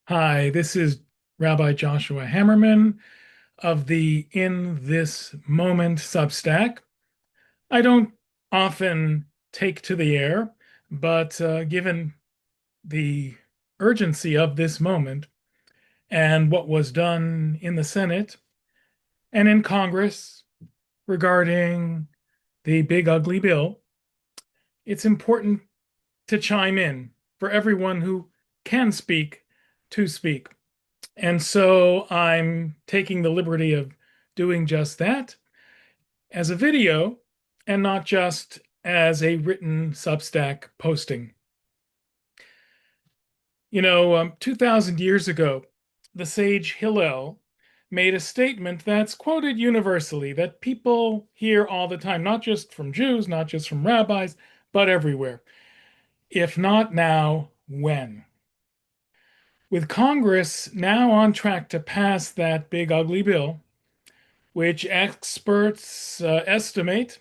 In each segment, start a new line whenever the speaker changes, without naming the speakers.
Hi, this is Rabbi Joshua Hammerman of the In This Moment Substack. I don't often take to the air, but given the urgency of this moment and what was done in the Senate and in Congress regarding the big ugly bill, it's important to chime in for everyone who can speak to speak. And so I'm taking the liberty of doing just that as a video and not just as a written Substack posting. 2,000 years ago, the sage Hillel made a statement that's quoted universally that people hear all the time, not just from Jews, not just from rabbis, but everywhere. If not now, when? With Congress now on track to pass that big ugly bill, which experts estimate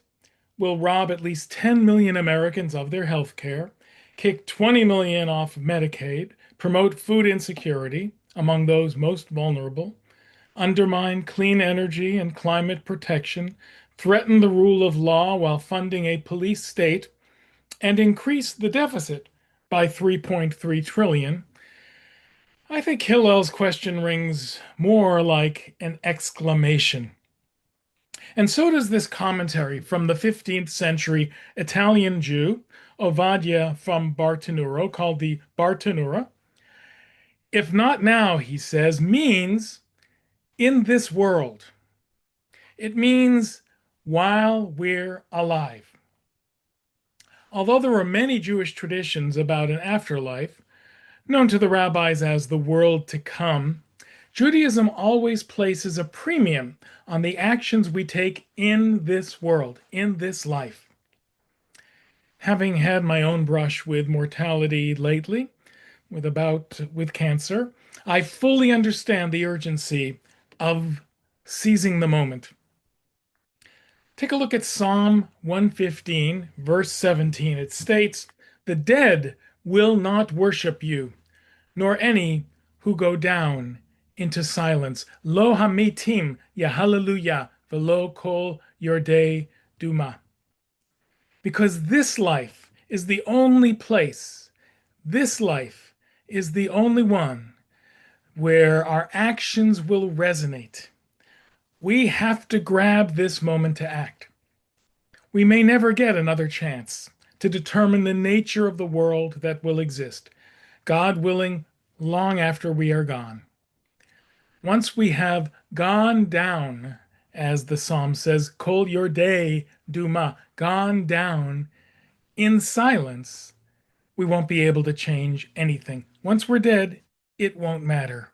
will rob at least 10 million Americans of their health care, kick 20 million off Medicaid, promote food insecurity among those most vulnerable, undermine clean energy and climate protection, threaten the rule of law while funding a police state, and increase the deficit by 3.3 trillion. I think Hillel's question rings more like an exclamation. And so does this commentary from the 15th century Italian Jew, Ovadia from Bartanuro, called the Bartanura. If not now, he says, means in this world. It means while we're alive. Although there are many Jewish traditions about an afterlife, known to the rabbis as the world to come, Judaism always places a premium on the actions we take in this world, in this life. Having had my own brush with mortality lately, with cancer, I fully understand the urgency of seizing the moment. Take a look at Psalm 115, verse 17. It states, "The dead will not worship you, nor any who go down into silence. Lo hamitim hallelujah, velo kol yordei duma." Because this life is the only place, this life is the only one where our actions will resonate. We have to grab this moment to act. We may never get another chance to determine the nature of the world that will exist, God willing, long after we are gone. Once we have gone down, as the psalm says, kol yordei duma, gone down in silence, we won't be able to change anything. Once we're dead, it won't matter.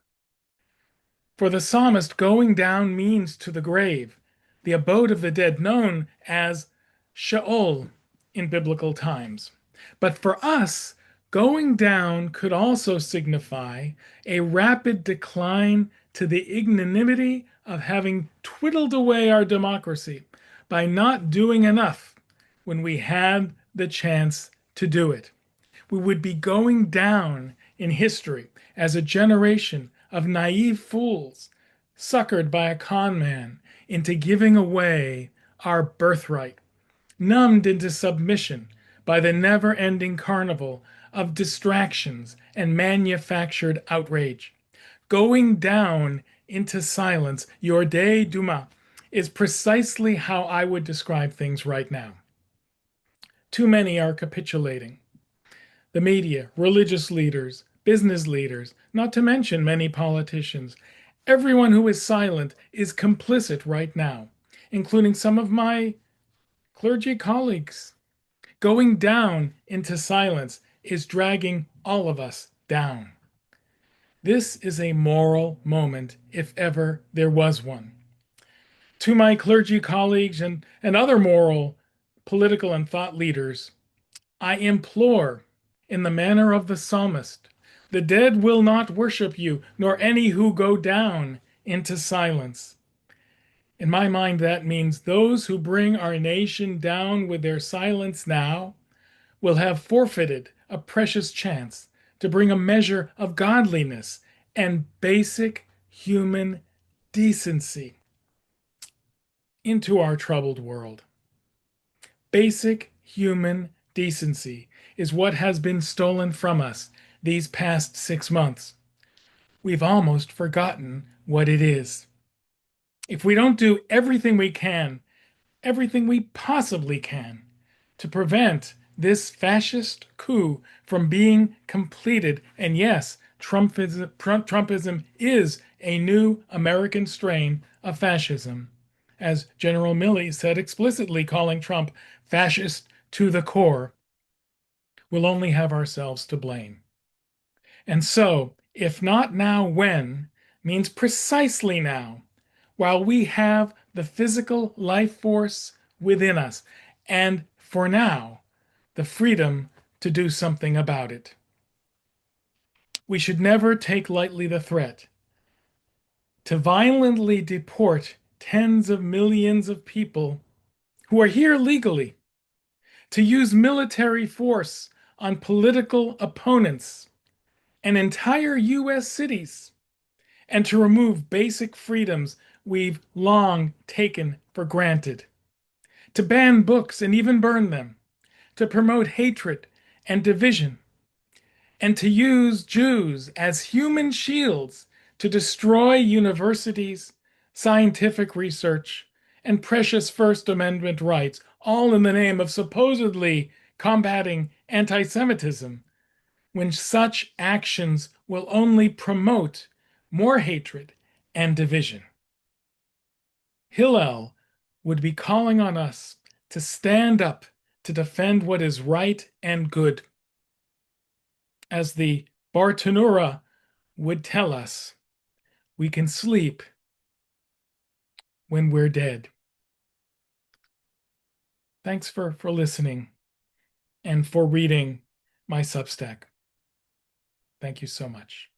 For the psalmist, going down means to the grave, the abode of the dead, known as Sheol in biblical times. But for us, going down could also signify a rapid decline to the ignominy of having twiddled away our democracy by not doing enough when we had the chance to do it. We would be going down in history as a generation of naive fools, suckered by a con man into giving away our birthright, numbed into submission by the never-ending carnival of distractions and manufactured outrage. Going down into silence, yordei duma, is precisely how I would describe things right now. Too many are capitulating. The media, religious leaders, business leaders, not to mention many politicians. Everyone who is silent is complicit right now, including some of my clergy colleagues. Going down into silence is dragging all of us down. This is a moral moment, if ever there was one. To my clergy colleagues and other moral, political, and thought leaders, I implore, in the manner of the psalmist, the dead will not worship you, nor any who go down into silence. In my mind, that means those who bring our nation down with their silence now will have forfeited a precious chance to bring a measure of godliness and basic human decency into our troubled world. Basic human decency is what has been stolen from us these past 6 months. We've almost forgotten what it is. If we don't do everything we can, everything we possibly can, to prevent this fascist coup from being completed, and yes, Trumpism is a new American strain of fascism, as General Milley said explicitly, calling Trump fascist to the core, we'll only have ourselves to blame. And so, if not now, when, means precisely now, while we have the physical life force within us, and for now, the freedom to do something about it. We should never take lightly the threat to violently deport tens of millions of people who are here legally, to use military force on political opponents and entire U.S. cities, and to remove basic freedoms we've long taken for granted, to ban books and even burn them, to promote hatred and division, and to use Jews as human shields to destroy universities, scientific research, and precious First Amendment rights, all in the name of supposedly combating anti Semitism, when such actions will only promote more hatred and division. Hillel would be calling on us to stand up to defend what is right and good. As the Bartanura would tell us, we can sleep when we're dead. Thanks for listening and for reading my Substack. Thank you so much.